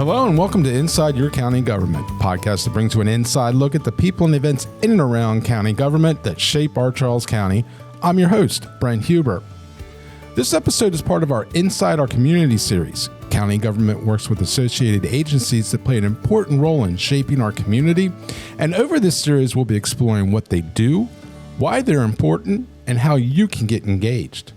Hello and welcome to Inside Your County Government, a podcast that brings you an inside look at the people and events in and around county government that shape our Charles County. I'm your host, Brent Huber. This episode is part of our Inside Our Community series. County government works with associated agencies that play an important role in shaping our community, and over this series we'll be exploring what they do, why they're important, and how you can get engaged.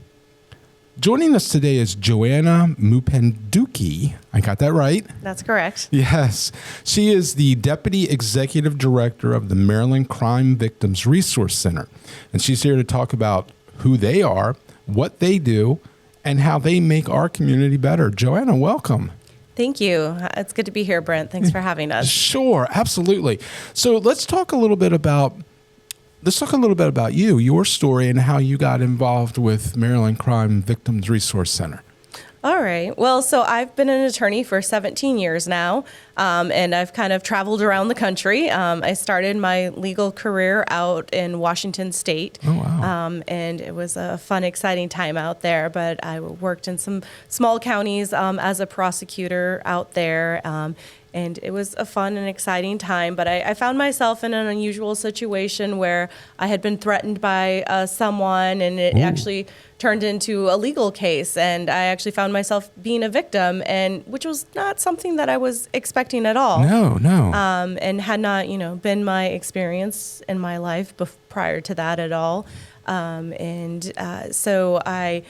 Joining us today is Joanna Mupanduki. I got that right? That's correct. Yes. She is the Deputy Executive Director of the Maryland Crime Victims Resource Center. And she's here to talk about who they are, what they do, and how they make our community better. Joanna, welcome. Thank you. It's good to be here, Brent. Thanks for having us. Sure, absolutely. So let's talk a little bit about you, your story, and how you got involved with Maryland Crime Victims Resource Center. All right. Well, so I've been an attorney for 17 years now, and I've kind of traveled around the country. I started my legal career out in Washington State. Oh, wow. And it was a fun, exciting time out there, but I worked in some small counties as a prosecutor out there. And it was a fun and exciting time, but I found myself in an unusual situation where I had been threatened by someone, and it actually turned into a legal case, and I actually found myself being a victim, and which was not something that I was expecting at all. No. And had not, been my experience in my life prior to that at all. So I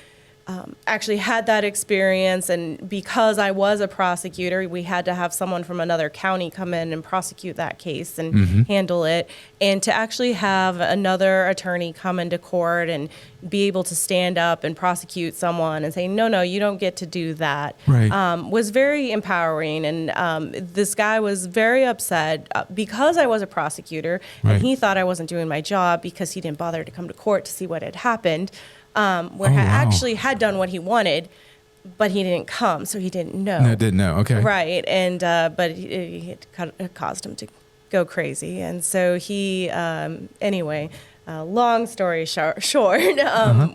actually had that experience, and because I was a prosecutor, we had to have someone from another county come in and prosecute that case and handle it, and to actually have another attorney come into court and be able to stand up and prosecute someone and say, no, you don't get to do that, was very empowering. And this guy was very upset because I was a prosecutor, and he thought I wasn't doing my job because he didn't bother to come to court to see what had happened. Where I actually had done what he wanted, but he didn't come, so he didn't know. No, didn't know. Okay. Right, and but it caused him to go crazy, and so he, anyway, long story short,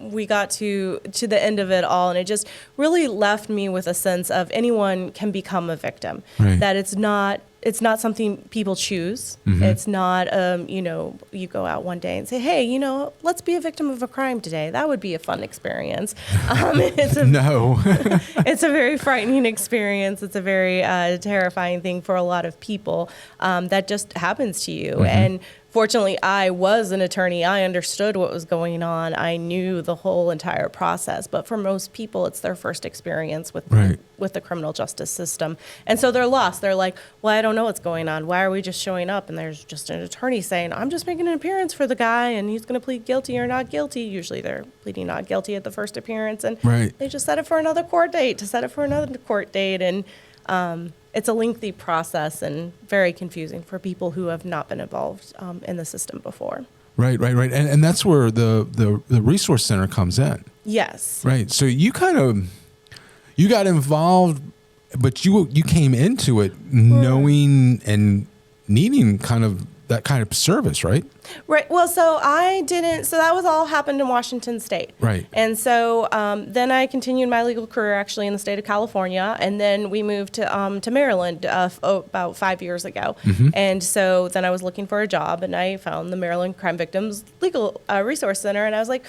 we got to the end of it all, and it just really left me with a sense of anyone can become a victim. Right. That it's not something people choose. It's not, you go out one day and say, hey, let's be a victim of a crime today. That would be a fun experience. No. It's a very frightening experience. It's a very terrifying thing for a lot of people that just happens to you. And fortunately, I was an attorney. I understood what was going on. I knew the whole entire process. But for most people, it's their first experience with the criminal justice system. And so they're lost. They're like, well, I don't know what's going on. Why are we just showing up? And there's just an attorney saying, I'm just making an appearance for the guy, and he's going to plead guilty or not guilty. Usually they're pleading not guilty at the first appearance. And they just set it for another court date And it's a lengthy process and very confusing for people who have not been involved in the system before. Right. And that's where the resource center comes in. Yes. Right. So you got involved, but you came into it knowing and needing that kind of service, right? Right. Well, so that was all happened in Washington State. Right. And so then I continued my legal career actually in the state of California, and then we moved to Maryland about 5 years ago. And so then I was looking for a job, and I found the Maryland Crime Victims Legal Resource Center, and I was like,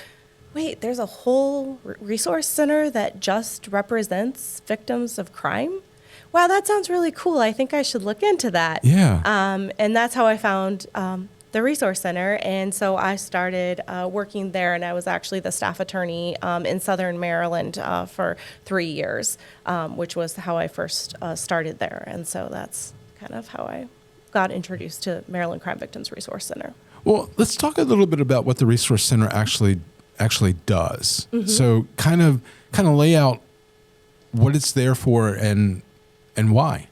wait, there's a whole resource center that just represents victims of crime? Wow, that sounds really cool. I think I should look into that. Yeah. And that's how I found the Resource Center. And so I started working there, and I was actually the staff attorney in Southern Maryland for 3 years, which was how I first started there. And so that's kind of how I got introduced to Maryland Crime Victims Resource Center. Well, let's talk a little bit about what the Resource Center actually does. So kind of lay out what it's there for and why.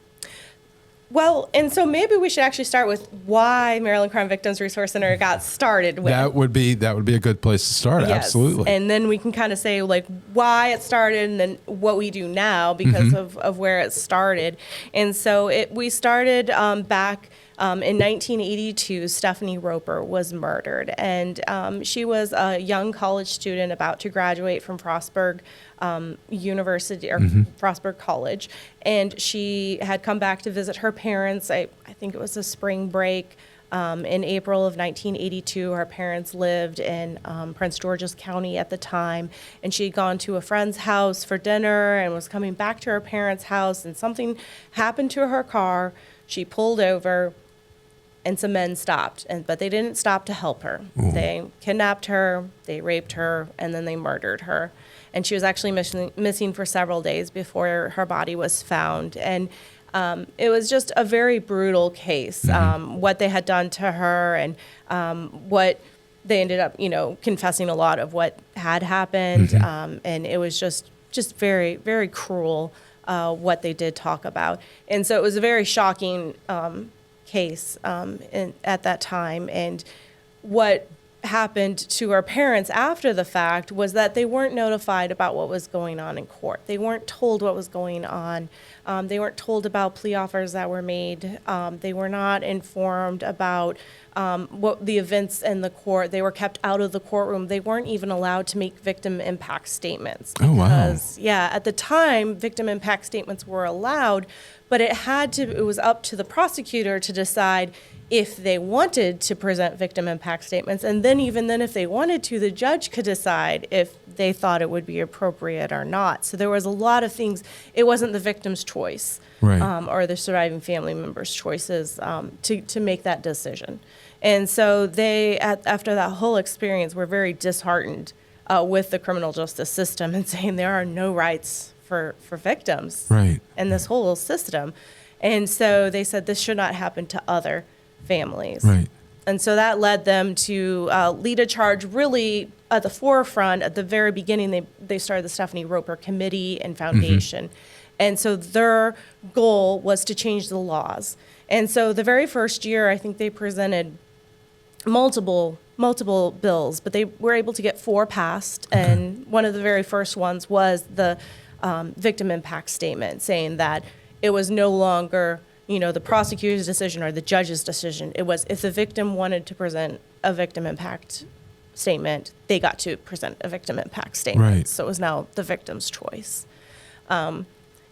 Well, and so maybe we should actually start with why Maryland Crime Victims Resource Center got started with. That would be a good place to start. Yes. Absolutely. And then we can kind of say like why it started and then what we do now because of where it started. And so we started back In 1982, Stephanie Roper was murdered, and she was a young college student about to graduate from Frostburg University or Frostburg College, and she had come back to visit her parents. I think it was a spring break. In April of 1982, her parents lived in Prince George's County at the time, and she had gone to a friend's house for dinner and was coming back to her parents' house, and something happened to her car. She pulled over, and some men stopped, but they didn't stop to help her. Ooh. They kidnapped her, they raped her, and then they murdered her. And she was actually missing for several days before her body was found. And it was just a very brutal case, what they had done to her, and what they ended up, confessing a lot of what had happened. And it was just very, very cruel what they did talk about. And so it was a very shocking case at that time. And what happened to our parents after the fact was that they weren't notified about what was going on in court. They weren't told what was going on. They weren't told about plea offers that were made. They were not informed about what the events in the court. They were kept out of the courtroom. They weren't even allowed to make victim impact statements. Oh, wow. Because, yeah, at the time, victim impact statements were allowed, but it was up to the prosecutor to decide if they wanted to present victim impact statements. And then even then, if they wanted to, the judge could decide if they thought it would be appropriate or not. So there was a lot of things. It wasn't the victim's choice, right, or the surviving family members' choices to make that decision. And so they, after that whole experience, were very disheartened with the criminal justice system and saying there are no rights for victims right, in this whole system. And so they said this should not happen to other families. right. And so that led them to lead a charge really at the forefront. At the very beginning, they started the Stephanie Roper Committee and Foundation. And so their goal was to change the laws. And so the very first year, I think they presented multiple bills, but they were able to get 4 passed. Okay. And one of the very first ones was the victim impact statement, saying that it was no longer the prosecutor's decision or the judge's decision. It was if the victim wanted to present a victim impact statement, they got to present a victim impact statement. Right. So it was now the victim's choice.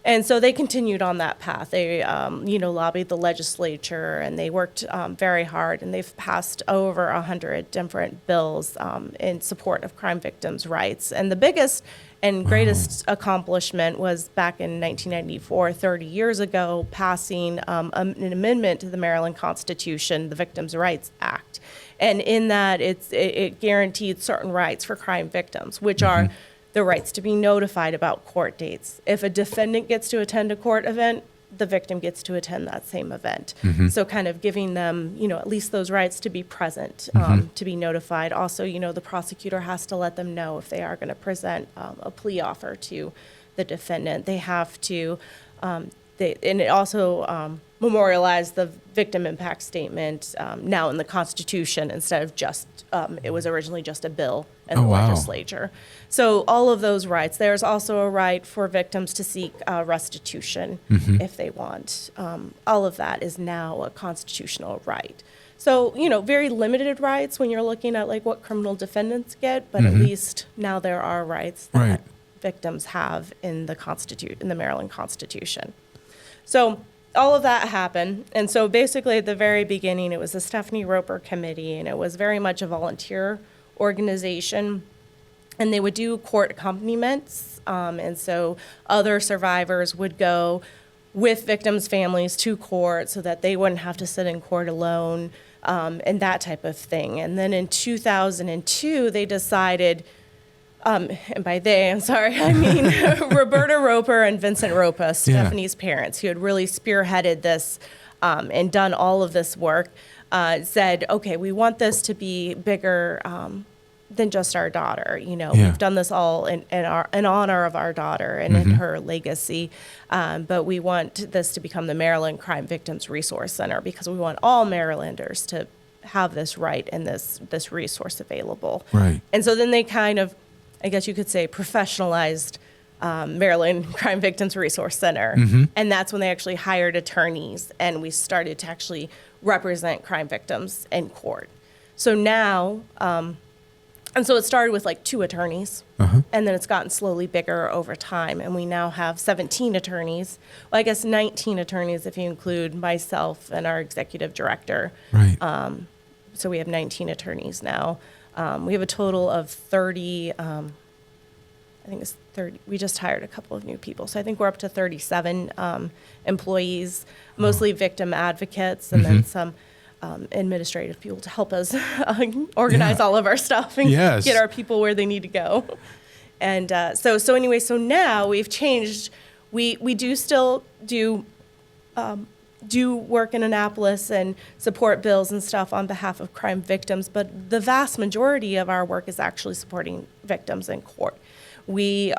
And so they continued on that path. They, lobbied the legislature, and they worked very hard, and they've passed over 100 different bills in support of crime victims' rights. And the biggest and greatest accomplishment was back in 1994, 30 years ago, passing an amendment to the Maryland Constitution, the Victims' Rights Act. And in that, it guaranteed certain rights for crime victims, which are the rights to be notified about court dates. If a defendant gets to attend a court event, the victim gets to attend that same event. So kind of giving them, at least those rights to be present, to be notified. Also, the prosecutor has to let them know if they are going to present a plea offer to the defendant. They have to, and it also memorialized the victim impact statement now in the Constitution instead of just, it was originally just a bill in the legislature. So all of those rights. There's also a right for victims to seek restitution if they want. All of that is now a constitutional right. So, very limited rights when you're looking at like what criminal defendants get, but at least now there are rights that victims have in the Maryland Constitution. So all of that happened. And so basically at the very beginning, it was the Stephanie Roper Committee, and it was very much a volunteer organization. And they would do court accompaniments. And so other survivors would go with victims' families to court so that they wouldn't have to sit in court alone, and that type of thing. And then in 2002, they decided, and by they, I'm sorry, I mean Roberta Roper and Vincent Roper, Stephanie's parents, who had really spearheaded this and done all of this work, said, okay, we want this to be bigger than just our daughter. We've done this all in honor of our daughter and in her legacy, but we want this to become the Maryland Crime Victims Resource Center because we want all Marylanders to have this right and this resource available. Right. And so then they kind of, I guess you could say, professionalized Maryland Crime Victims Resource Center. And that's when they actually hired attorneys, and we started to actually represent crime victims in court. So now, and so it started with like 2 attorneys, and then it's gotten slowly bigger over time, and we now have 17 attorneys. Well, I guess 19 attorneys if you include myself and our executive director. Right. So we have 19 attorneys now. We have a total of 30, I think it's 30. We just hired a couple of new people. So I think we're up to 37 employees, mostly victim advocates, and then some administrative people to help us organize all of our stuff and get our people where they need to go. And so anyway, so now we've changed. We do still do work in Annapolis and support bills and stuff on behalf of crime victims, but the vast majority of our work is actually supporting victims in court. We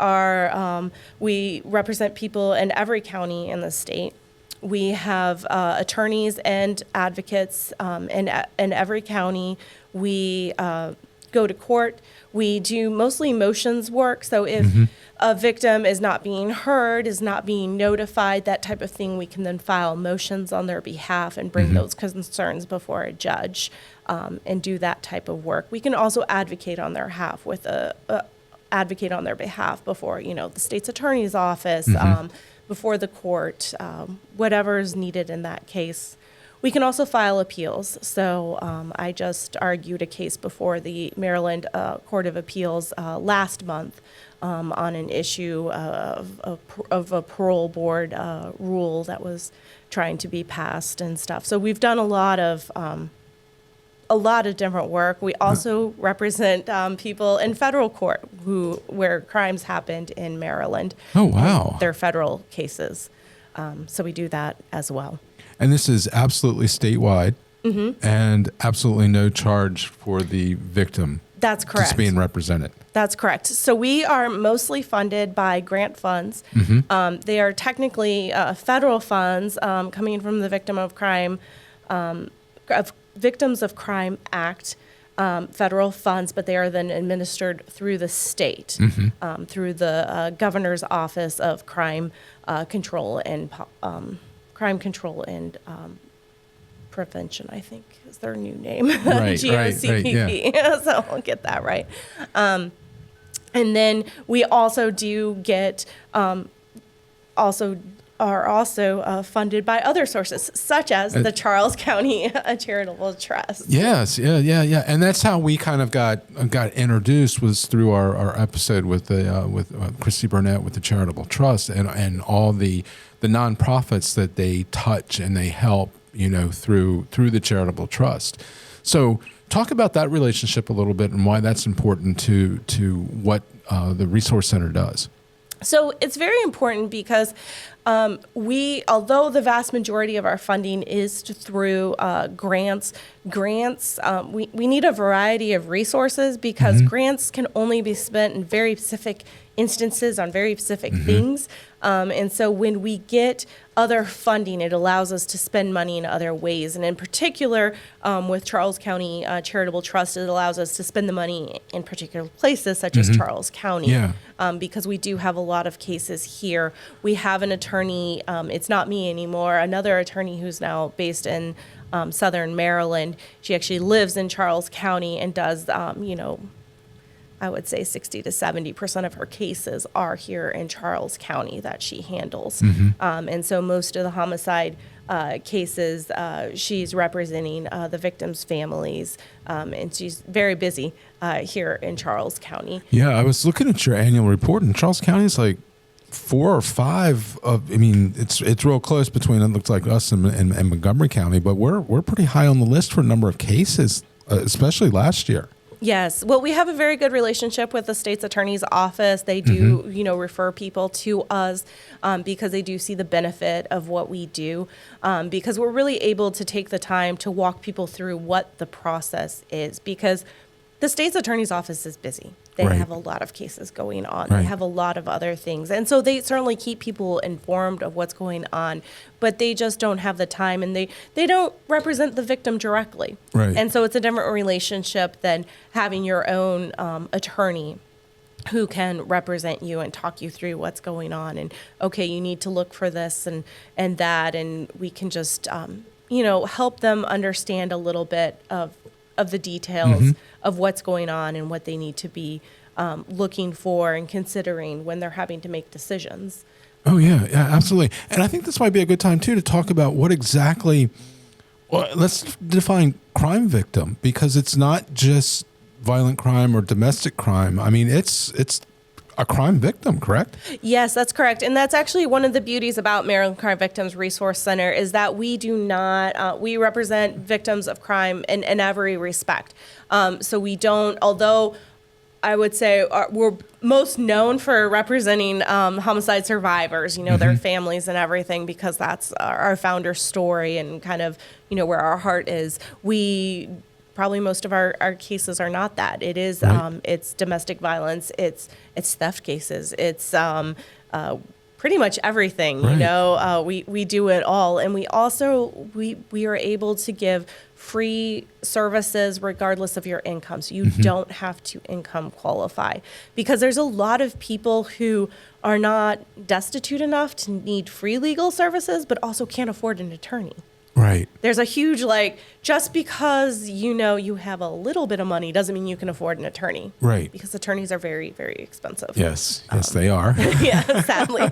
represent people in every county in the state. We have attorneys and advocates in every county. We go to court. We do mostly motions work. So if a victim is not being heard, is not being notified, that type of thing, we can then file motions on their behalf and bring those concerns before a judge and do that type of work. We can also advocate on their behalf before, the state's attorney's office, before the court, whatever is needed in that case. We can also file appeals. So I just argued a case before the Maryland Court of Appeals last month on an issue of a parole board rule that was trying to be passed and stuff. So we've done a lot of different work. We also represent people in federal court where crimes happened in Maryland. Oh, wow. They're federal cases. So we do that as well. And this is absolutely statewide and absolutely no charge for the victim. That's correct. Just being represented. That's correct. So we are mostly funded by grant funds. They are technically federal funds coming from the Victims of Crime Act, federal funds, but they are then administered through the state, through the Governor's Office of Crime Control and Prevention, I think is their new name, GOCPP. Yeah. So I'll get that right. And then we also do get funded by other sources, such as the Charles County Charitable Trust. Yes, yeah, and that's how we kind of got introduced, was through our episode with Christy Burnett with the Charitable Trust and all the nonprofits that they touch and they help, through the Charitable Trust. So talk about that relationship a little bit and why that's important to what the Resource Center does. So it's very important because although the vast majority of our funding is through grants, we need a variety of resources because grants can only be spent in very specific instances on very specific things. And so when we get other funding, it allows us to spend money in other ways. And in particular, with Charles County Charitable Trust, it allows us to spend the money in particular places, such as Charles County, because we do have a lot of cases here. We have an attorney, it's not me anymore, another attorney who's now based in Southern Maryland. She actually lives in Charles County and does, I would say 60 to 70% of her cases are here in Charles County that she handles. And so most of the homicide cases, she's representing the victims' families, and she's very busy here in Charles County. Yeah, I was looking at your annual report, and Charles County is like 4 or 5 of, it's real close between, it looks like us and Montgomery County, but we're pretty high on the list for a number of cases, especially last year. Yes. Well, we have a very good relationship with the state's attorney's office. They do, refer people to us because they do see the benefit of what we do, because we're really able to take the time to walk people through what the process is, because the state's attorney's office is busy. They have a lot of cases going on. They have a lot of other things. And so they certainly keep people informed of what's going on, but they just don't have the time, and they don't represent the victim directly. And so it's a different relationship than having your own attorney who can represent you and talk you through what's going on. And, okay, you need to look for this and that, and we can just help them understand a little bit of the details of what's going on and what they need to be looking for and considering when they're having to make decisions. Oh, yeah, absolutely. And I think this might be a good time, too, to talk about what exactly, well, let's define crime victim, because it's not just violent crime or domestic crime. I mean, it's a crime victim, correct? Yes, that's correct. And that's actually one of the beauties about Maryland Crime Victims Resource Center is that we do not, we represent victims of crime in every respect. So we don't, although I would say we're most known for representing homicide survivors, their families and everything, because that's our founder's story and kind of, where our heart is. Probably most of our cases are not that. It is, right. It's domestic violence, it's theft cases, it's pretty much everything, right. We do it all. And we also, we are able to give free services regardless of your income. So you don't have to income qualify, because there's a lot of people who are not destitute enough to need free legal services, but also can't afford an attorney. Right. There's a huge, just because you have a little bit of money doesn't mean you can afford an attorney. Right. Because attorneys are very, very expensive. Yes, they are. Yeah, sadly.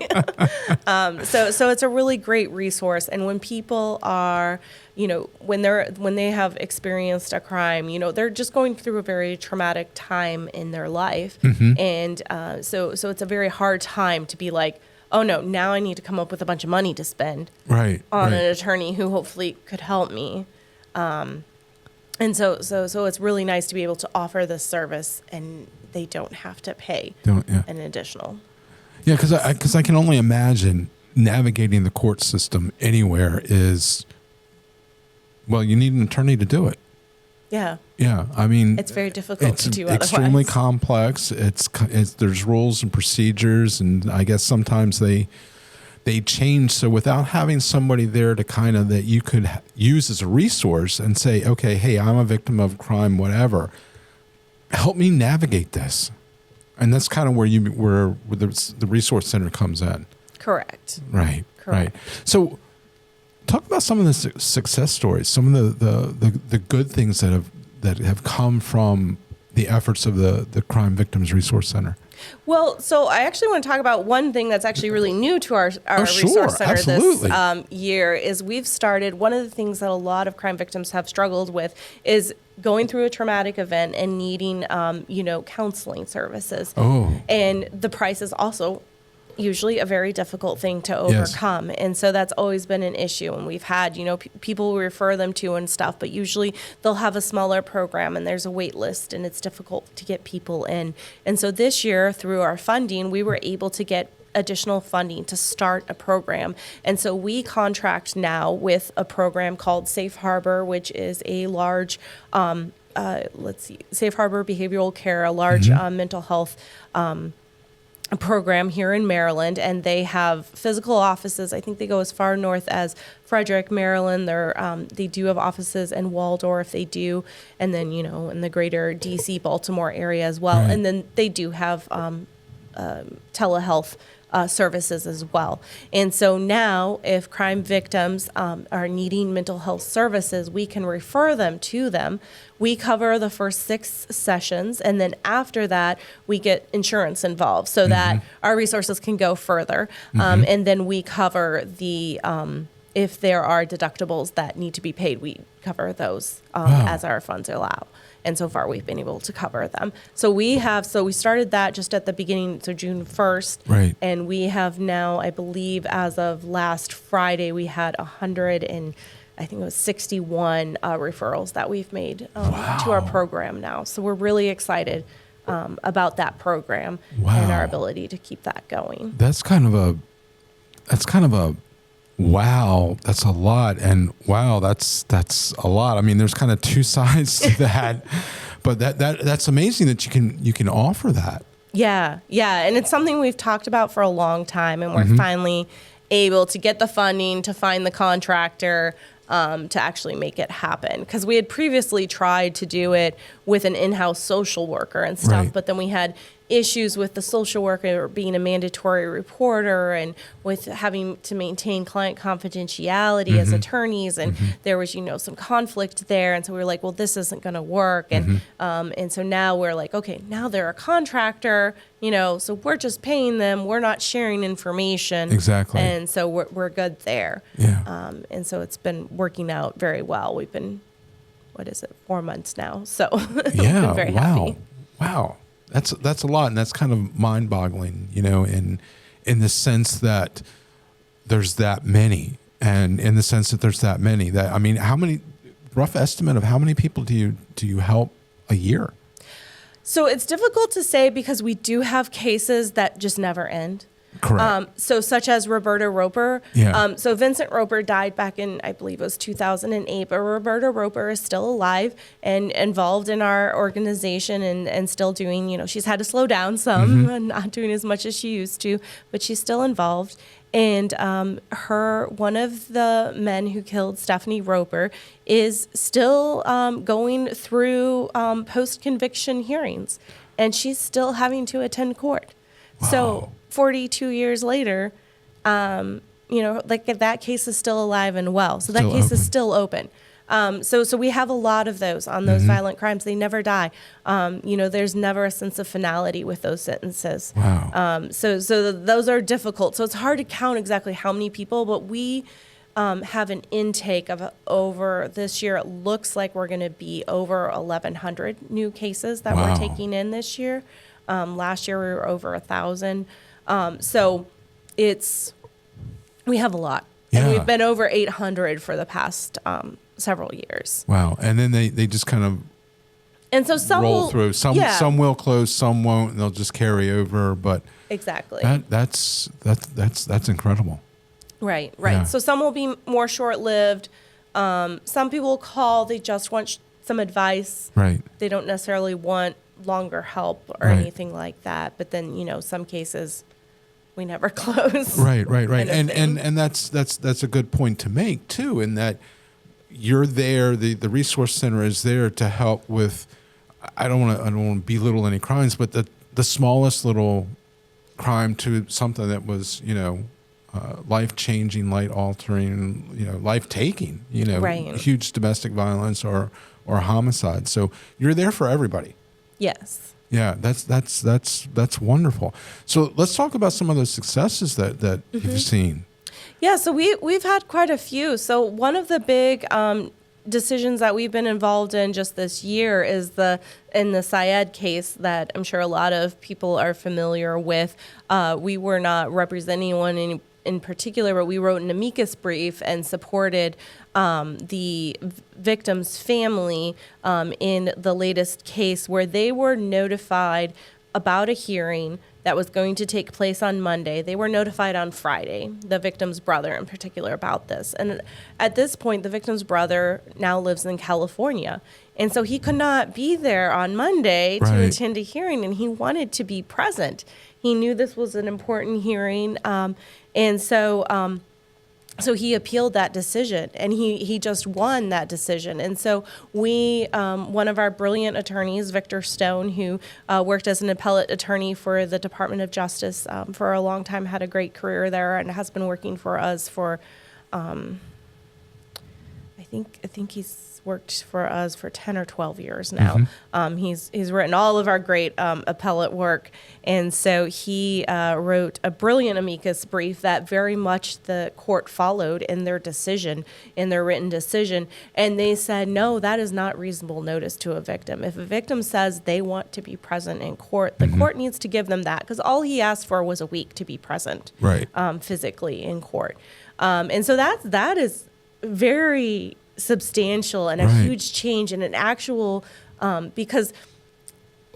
So it's a really great resource. And when people are, when they have experienced a crime, they're just going through a very traumatic time in their life. And so it's a very hard time to be like, oh no, now I need to come up with a bunch of money to spend on an attorney who hopefully could help me. And so it's really nice to be able to offer this service, and they don't have to pay an additional. Yeah, because I can only imagine navigating the court system anywhere is, well, you need an attorney to do it. Yeah. Yeah, I mean, it's very difficult to do otherwise. It's extremely complex. There's rules and procedures, and I guess sometimes they change. So without having somebody there to kind of that you could use as a resource and say, okay, hey, I'm a victim of crime, whatever, help me navigate this, and that's kind of where the resource center comes in. Correct. Right. Correct. Right. So, talk about some of the success stories, some of the good things that have come from the efforts of the Crime Victims Resource Center. Well, so I actually want to talk about one thing that's actually really new to our Resource Center this year is we've started, one of the things that a lot of crime victims have struggled with is going through a traumatic event and needing, counseling services. Oh. And the price is also usually a very difficult thing to overcome. Yes. And so that's always been an issue. And we've had, people we refer them to and stuff, but usually they'll have a smaller program and there's a wait list and it's difficult to get people in. And so this year, through our funding, we were able to get additional funding to start a program. And so we contract now with a program called Safe Harbor, which is a large, Safe Harbor Behavioral Care, a large mental health a program here in Maryland, and they have physical offices. I think they go as far north as Frederick, Maryland. They do have offices in Waldorf, they do, and then, in the greater DC, Baltimore area as well. Right. And then they do have telehealth services as well. And so now if crime victims are needing mental health services, we can refer them to them. We cover the first 6 sessions, and then after that, we get insurance involved so that our resources can go further. And then we cover the, if there are deductibles that need to be paid, we cover those as our funds allow. And so far, we've been able to cover them. So we started that just at the beginning, so June 1st. Right. And we have now, I believe, as of last Friday, we had 61 referrals that we've made to our program now. So we're really excited about that program and our ability to keep that going. That's kind of a wow, that's a lot, and wow, that's a lot. I mean, there's kind of two sides to that, but that's amazing that you can offer that. Yeah, and it's something we've talked about for a long time, and we're finally able to get the funding to find the contractor to actually make it happen. Because we had previously tried to do it with an in-house social worker and stuff, but then we had issues with the social worker being a mandatory reporter and with having to maintain client confidentiality as attorneys. And there was, some conflict there. And so we were like, well, this isn't going to work. And so now we're like, okay, now they're a contractor, so we're just paying them. We're not sharing information. Exactly. And so we're good there. Yeah. And so it's been working out very well. We've been, 4 months now. So Yeah. been very happy. Wow. That's a lot. And that's kind of mind boggling, in the sense that there's that many, and in the sense that there's that many how many, rough estimate of how many people do you help a year? So it's difficult to say because we do have cases that just never end. Correct. So such as Roberta Roper. Yeah. So Vincent Roper died back in, I believe it was 2008, but Roberta Roper is still alive and involved in our organization and still doing, she's had to slow down some and not doing as much as she used to, but she's still involved. And one of the men who killed Stephanie Roper is still going through post-conviction hearings, and she's still having to attend court. Wow. So 42 years later, that case is still alive and well. So that case is still open. So we have a lot of those on those violent crimes. They never die. There's never a sense of finality with those sentences. Wow. So those are difficult. So it's hard to count exactly how many people, but we have an intake of over this year. It looks like we're going to be over 1,100 new cases that we're taking in this year. Last year we were over 1,000. So we have a lot. Yeah. And we've been over 800 for the past several years. Wow. And then they just kind of and so some roll will, through. Some will close, some won't, and they'll just carry over. But exactly. That's incredible. Right. Yeah. So some will be more short-lived. Some people call, they just want some advice. Right. They don't necessarily want longer help or anything like that. But then, some cases we never close. Right. Kind of And that's a good point to make too, in that you're there, the resource center is there to help with, I don't want to belittle any crimes, but the smallest little crime to something that was, life-changing, life-altering, life-taking, Right. huge domestic violence or homicide. So you're there for everybody. Yes. Yeah, that's wonderful. So let's talk about some of those successes that you've seen. Yeah, so we've had quite a few. So one of the big decisions that we've been involved in just this year is in the Syed case that I'm sure a lot of people are familiar with. We were not representing anyone in particular, but we wrote an amicus brief and supported the victim's family in the latest case where they were notified about a hearing that was going to take place on Monday. They were notified on Friday, the victim's brother in particular, about this. And at this point, the victim's brother now lives in California. And so he could not be there on Monday to attend a hearing, and he wanted to be present. He knew this was an important hearing. And so he appealed that decision, and he just won that decision. And so one of our brilliant attorneys, Victor Stone, who worked as an appellate attorney for the Department of Justice for a long time, had a great career there, and has been working for us for, I think he's worked for us for 10 or 12 years now. He's written all of our great appellate work. And so he wrote a brilliant amicus brief that very much the court followed in their decision, in their written decision. And they said, no, that is not reasonable notice to a victim. If a victim says they want to be present in court, the court needs to give them that, because all he asked for was a week to be present physically in court. And so that is very substantial and a huge change and an actual, because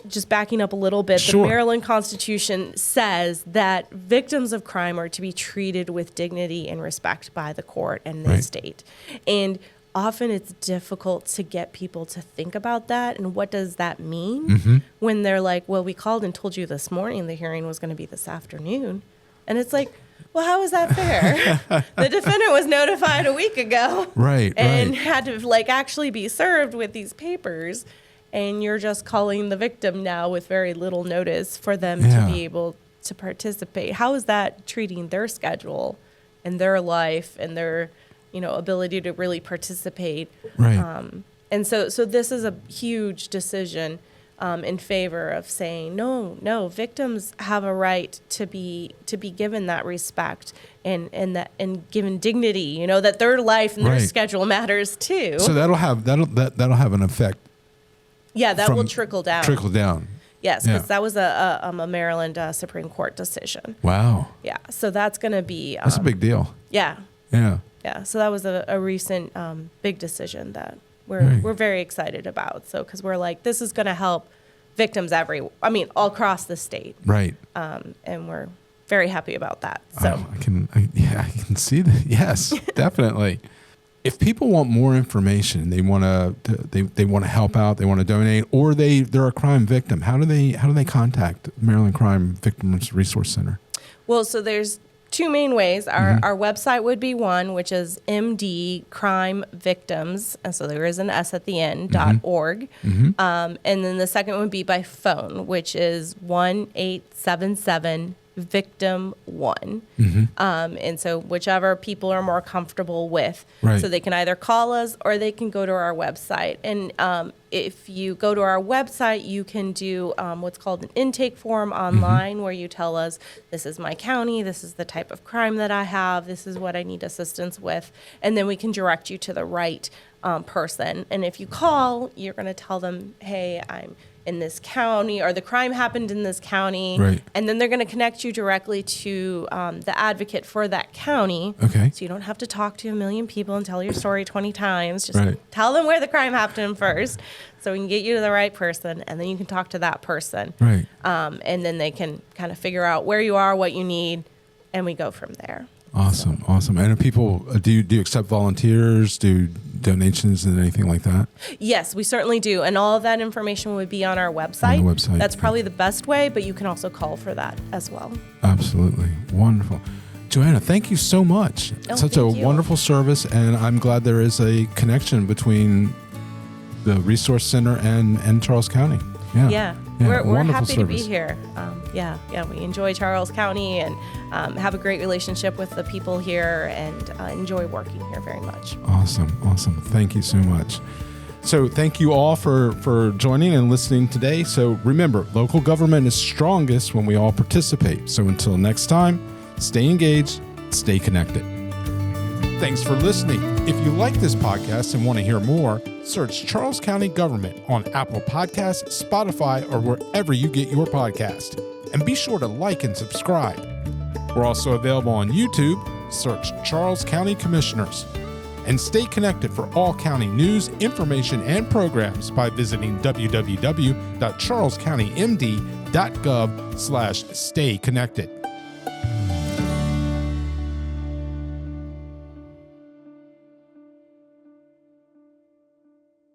just backing up a little bit, the Maryland Constitution says that victims of crime are to be treated with dignity and respect by the court and the state. And often it's difficult to get people to think about that and what does that mean when they're like, well, we called and told you this morning the hearing was going to be this afternoon. And it's like, well, how is that fair? The defendant was notified a week ago, and had to actually be served with these papers. and you're just calling the victim now with very little notice for them Yeah. to be able to participate. How is that treating their schedule and their life and their, ability to really participate? Right. And so this is a huge decision in favor of saying, no, victims have a right to be given that respect and given dignity, that their life and their Right. schedule matters too. So that'll have an effect. Yeah, that will from- trickle down. Trickle down. Yes, because Yeah. that was a Maryland Supreme Court decision. Wow. Yeah, so that's going to be That's a big deal. yeah. Yeah. So that was a recent big decision that Right. we're very excited about. So because we're like, this is going to help victims all across the state, Right. and we're very happy about that. So I can see that. Yes, definitely. If people want more information, they want to help out, they want to donate, or they're a crime victim, how do they contact Maryland Crime Victims Resource Center? well, so there's two main ways. Our website would be one, which is MD Crime Victims, and so there is an S at the end, .org. And then the second would be by phone, which is 1-877 Victim 1. And so whichever people are more comfortable with. Right. So they can either call us or they can go to our website. And if you go to our website, you can do what's called an intake form online where you tell us, this is my county, this is the type of crime that I have, this is what I need assistance with. And then we can direct you to the right person. And if you call, you're going to tell them, hey, I'm in this county, or the crime happened in this county. Right. And then they're going to connect you directly to the advocate for that county. Okay. So you don't have to talk to a million people and tell your story 20 times. Just Right. tell them where the crime happened first, so we can get you to the right person, and then you can talk to that person. Right. And then they can kind of figure out where you are, what you need, and we go from there. Awesome. And if people, do you accept volunteers, do donations and anything like that? Yes, we certainly do. And all of that information would be on our website. On the website, That's yeah. probably the best way, but you can also call for that as well. Absolutely. Wonderful. Joanna, thank you so much. Oh, Such a thank you. wonderful service, and I'm glad there is a connection between the Resource Center and Charles County. Yeah. We're wonderful happy to be service. here. We enjoy Charles County and have a great relationship with the people here, and enjoy working here very much. Awesome. Thank you so much. So thank you all for joining and listening today. So remember, local government is strongest when we all participate. So until next time, stay engaged, stay connected. Thanks for listening. If you like this podcast and want to hear more, search Charles County Government on Apple Podcasts, Spotify, or wherever you get your podcast. And be sure to like and subscribe. We're also available on YouTube. Search Charles County Commissioners. And stay connected for all county news, information, and programs by visiting www.charlescountymd.gov/stay connected.